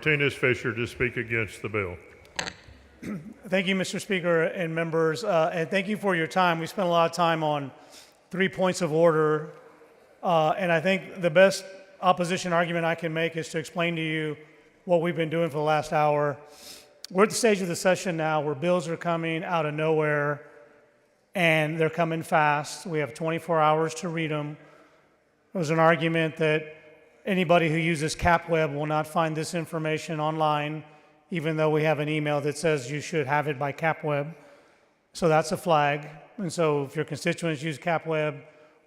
Martinez-Fischer to speak against the bill. Thank you, Mr. Speaker and members, and thank you for your time. We spent a lot of time on 3 points of order, and I think the best opposition argument I can make is to explain to you what we've been doing for the last hour. We're at the stage of the session now where bills are coming out of nowhere, and they're coming fast. We have 24 hours to read them. There was an argument that anybody who uses CapWeb will not find this information online, even though we have an email that says you should have it by CapWeb. So that's a flag. And so if your constituents use CapWeb,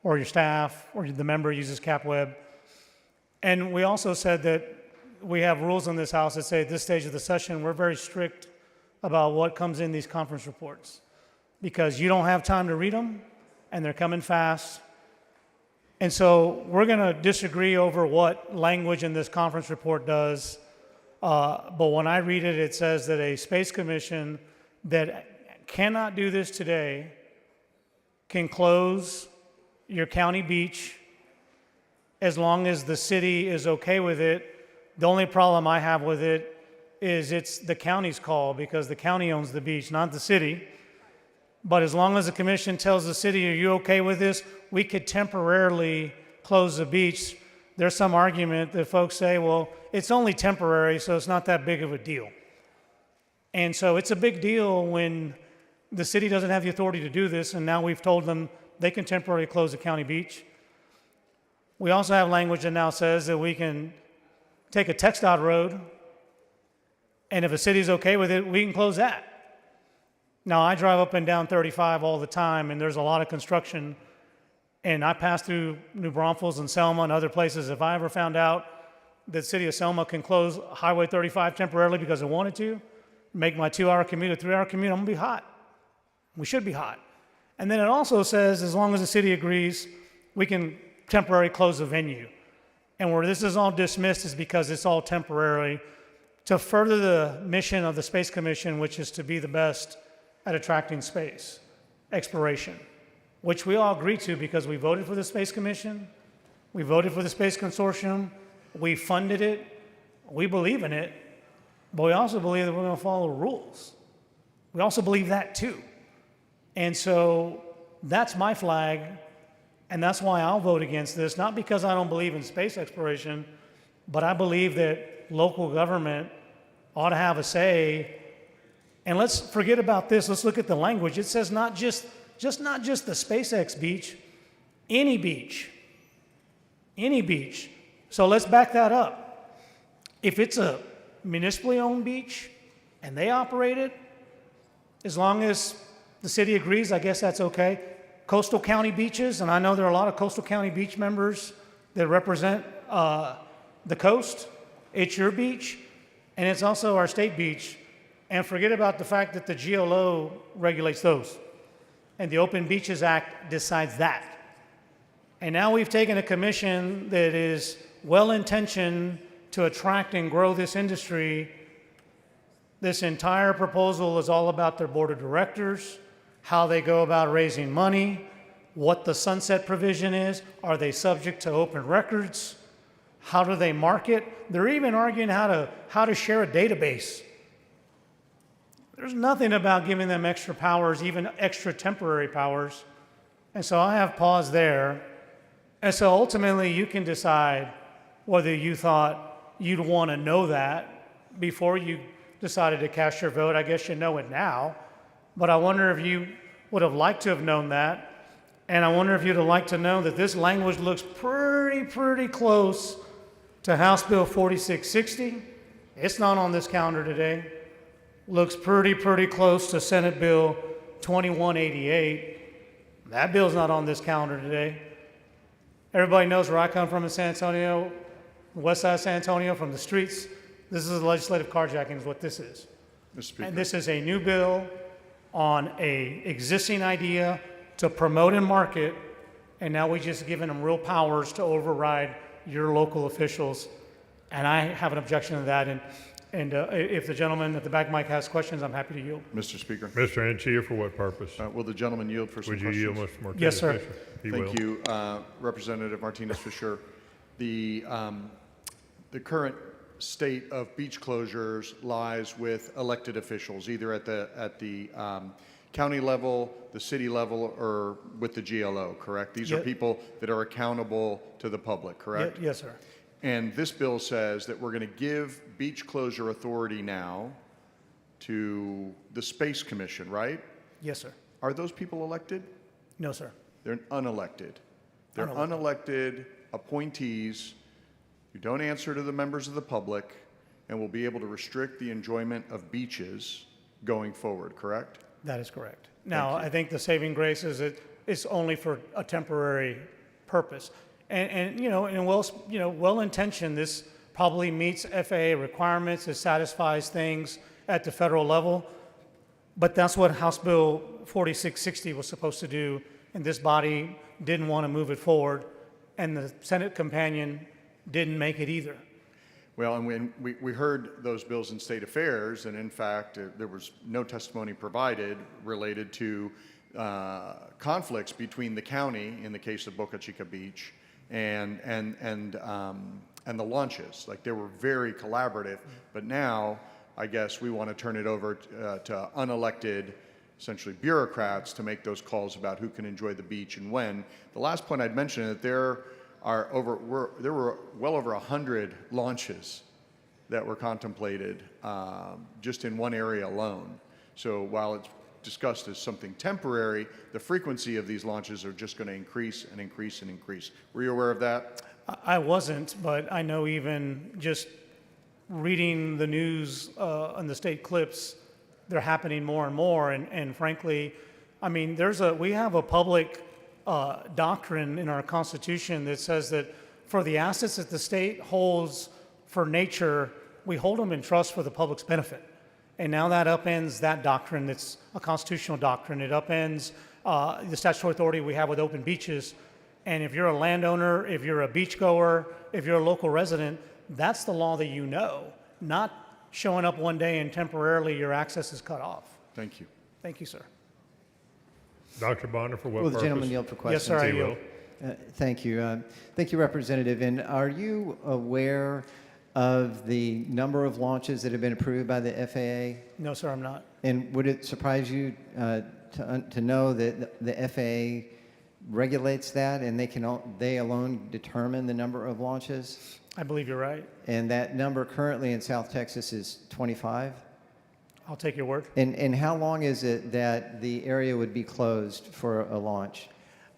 or your staff, or the member uses CapWeb. And we also said that we have rules in this House that say at this stage of the session, we're very strict about what comes in these conference reports, because you don't have time to read them, and they're coming fast. And so we're going to disagree over what language in this conference report does. But when I read it, it says that a space commission that cannot do this today can close your county beach as long as the city is okay with it. The only problem I have with it is it's the county's call, because the county owns the beach, not the city. But as long as the commission tells the city, are you okay with this? We could temporarily close the beach. There's some argument that folks say, well, it's only temporary, so it's not that big of a deal. And so it's a big deal when the city doesn't have the authority to do this, and now we've told them they can temporarily close the county beach. We also have language that now says that we can take a text-out road, and if a city's okay with it, we can close that. Now, I drive up and down 35 all the time, and there's a lot of construction, and I pass through New Braunfels and Selma and other places. If I ever found out that the city of Selma can close Highway 35 temporarily because it wanted to, make my 2-hour commute a 3-hour commute, I'm gonna be hot. We should be hot. And then it also says, as long as the city agrees, we can temporarily close the venue. And where this is all dismissed is because it's all temporary to further the mission of the Space Commission, which is to be the best at attracting space exploration, which we all agree to because we voted for the Space Commission, we voted for the Space Consortium, we funded it, we believe in it, but we also believe that we're going to follow the rules. We also believe that too. And so that's my flag, and that's why I'll vote against this, not because I don't believe in space exploration, but I believe that local government ought to have a say. And let's forget about this. Let's look at the language. It says not just the SpaceX beach, any beach. Any beach. So let's back that up. If it's a municipally owned beach and they operate it, as long as the city agrees, I guess that's okay. Coastal county beaches, and I know there are a lot of coastal county beach members that represent the coast. It's your beach, and it's also our state beach. And forget about the fact that the GLO regulates those, and the Open Beaches Act decides that. And now we've taken a commission that is well-intentioned to attract and grow this industry. This entire proposal is all about their board of directors, how they go about raising money, what the sunset provision is, are they subject to open records, how do they market? They're even arguing how to share a database. There's nothing about giving them extra powers, even extra temporary powers. And so I have pause there. And so ultimately you can decide whether you thought you'd want to know that before you decided to cast your vote. I guess you know it now. But I wonder if you would have liked to have known that. And I wonder if you'd have liked to know that this language looks pretty close to House Bill 4660. It's not on this calendar today. Looks pretty close to Senate Bill 2188. That bill's not on this calendar today. Everybody knows where I come from in San Antonio, the west side of San Antonio, from the streets. This is a legislative carjacking is what this is. Mr. Speaker. And this is a new bill on a existing idea to promote and market, and now we're just giving them real powers to override your local officials. And I have an objection to that. And if the gentleman at the back mic has questions, I'm happy to yield. Mr. Speaker. Mr. Anchia, for what purpose? Will the gentleman yield for some Would you questions? yield, Mr. Martinez? Yes, sir. He will. Thank you, Representative Martinez-Fischer. The current state of beach closures lies with elected officials, either at the county level, the city level, or with the GLO, correct? These are Yep. people that are accountable to the public, correct? Yes, sir. And this bill says that we're going to give beach closure authority now to the Space Commission, right? Yes, sir. Are those people elected? No, sir. They're unelected. They're unelected appointees who don't answer to the members of the public and will be able to restrict the enjoyment of beaches going forward, correct? That is correct. Now, you. I think the saving grace is it's only for a temporary purpose. And well-intentioned, this probably meets FAA requirements, it satisfies things at the federal level, but that's what House Bill 4660 was supposed to do, and this body didn't want to move it forward, and the Senate companion didn't make it either. Well, and when we heard those bills in state affairs, and in fact, there was no testimony provided related to conflicts between the county, in the case of Boca Chica Beach, and the launches. Like, they were very collaborative, but now I guess we want to turn it over to unelected, essentially bureaucrats, to make those calls about who can enjoy the beach and when. The last point I'd mention is that there were well over 100 launches that were contemplated just in one area alone. So while it's discussed as something temporary, the frequency of these launches are just going to increase and increase and increase. Were you aware of that? I wasn't, but I know even just reading the news on the state clips, they're happening more and more. And frankly, I mean, we have a public doctrine in our Constitution that says that for the assets that the state holds for nature, we hold them in trust for the public's benefit. And now that upends that doctrine. That's a constitutional doctrine. It upends the statutory authority we have with open beaches. And if you're a landowner, if you're a beachgoer, if you're a local resident, that's the law that you know, not showing up one day and temporarily your access is cut off. Thank you. Thank you, sir. Dr. Bonner, for what Will the purpose? gentleman yield for questions? Yes, sir, I He will. yield. Thank you. Thank you, Representative. And are you aware of the number of launches that have been approved by the FAA? No, sir, I'm not. And would it surprise you to know that the FAA regulates that and they alone determine the number of launches? I believe you're right. And that number currently in South Texas is 25? I'll take your word. And how long is it that the area would be closed for a launch?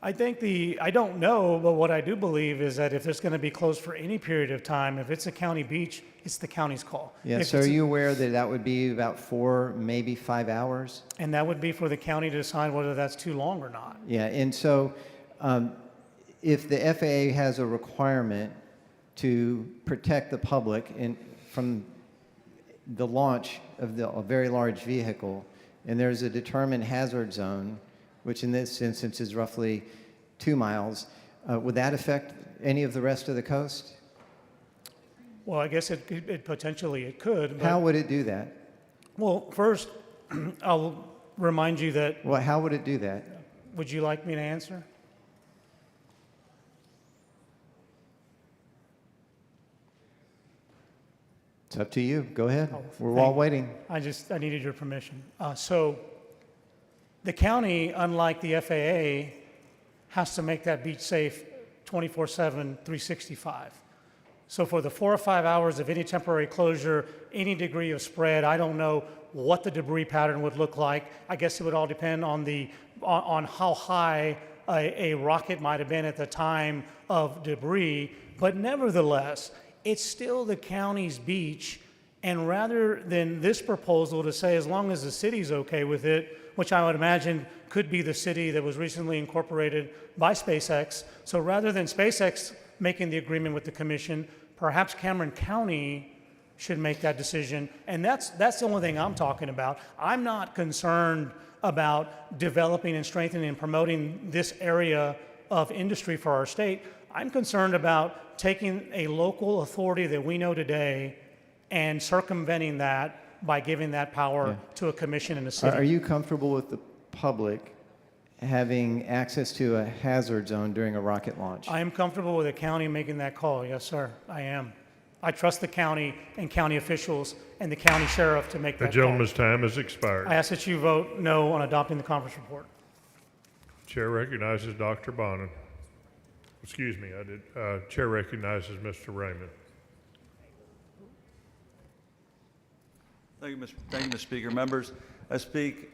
I don't know, but what I do believe is that if it's going to be closed for any period of time, if it's a county beach, it's the county's call. Yeah, If so are it's- you aware that that would be about 4, maybe 5 hours? And that would be for the county to decide whether that's too long or not. Yeah, and so if the FAA has a requirement to protect the public from the launch of a very large vehicle, and there's a determined hazard zone, which in this instance is roughly 2 miles, would that affect any of the rest of the coast? Well, I guess it potentially could. But, How would it do that? well, first, I'll remind you that, Well, how would it do that? would you like me to answer? It's up to you. Go ahead. Oh, We're thank- all waiting. I needed your permission. So the county, unlike the FAA, has to make that beach safe 24/7, 365. So for the 4 or 5 hours of any temporary closure, any degree of spread, I don't know what the debris pattern would look like. I guess it would all depend on how high a rocket might have been at the time of debris. But nevertheless, it's still the county's beach. And rather than this proposal to say as long as the city's okay with it, which I would imagine could be the city that was recently incorporated by SpaceX. So rather than SpaceX making the agreement with the commission, perhaps Cameron County should make that decision. And that's the only thing I'm talking about. I'm not concerned about developing and strengthening and promoting this area of industry for our state. I'm concerned about taking a local authority that we know today and circumventing that by giving that power to a commission in a city. Are you comfortable with the public having access to a hazard zone during a rocket launch? I am comfortable with the county making that call. Yes, sir, I am. I trust the county and county officials and the county sheriff to make The that call. gentleman's time has expired. I ask that you vote no on adopting the conference report. Chair recognizes Dr. Bonin. Excuse me, I did. Chair recognizes Mr. Raymond. Thank you, Mr. Speaker. Members, I speak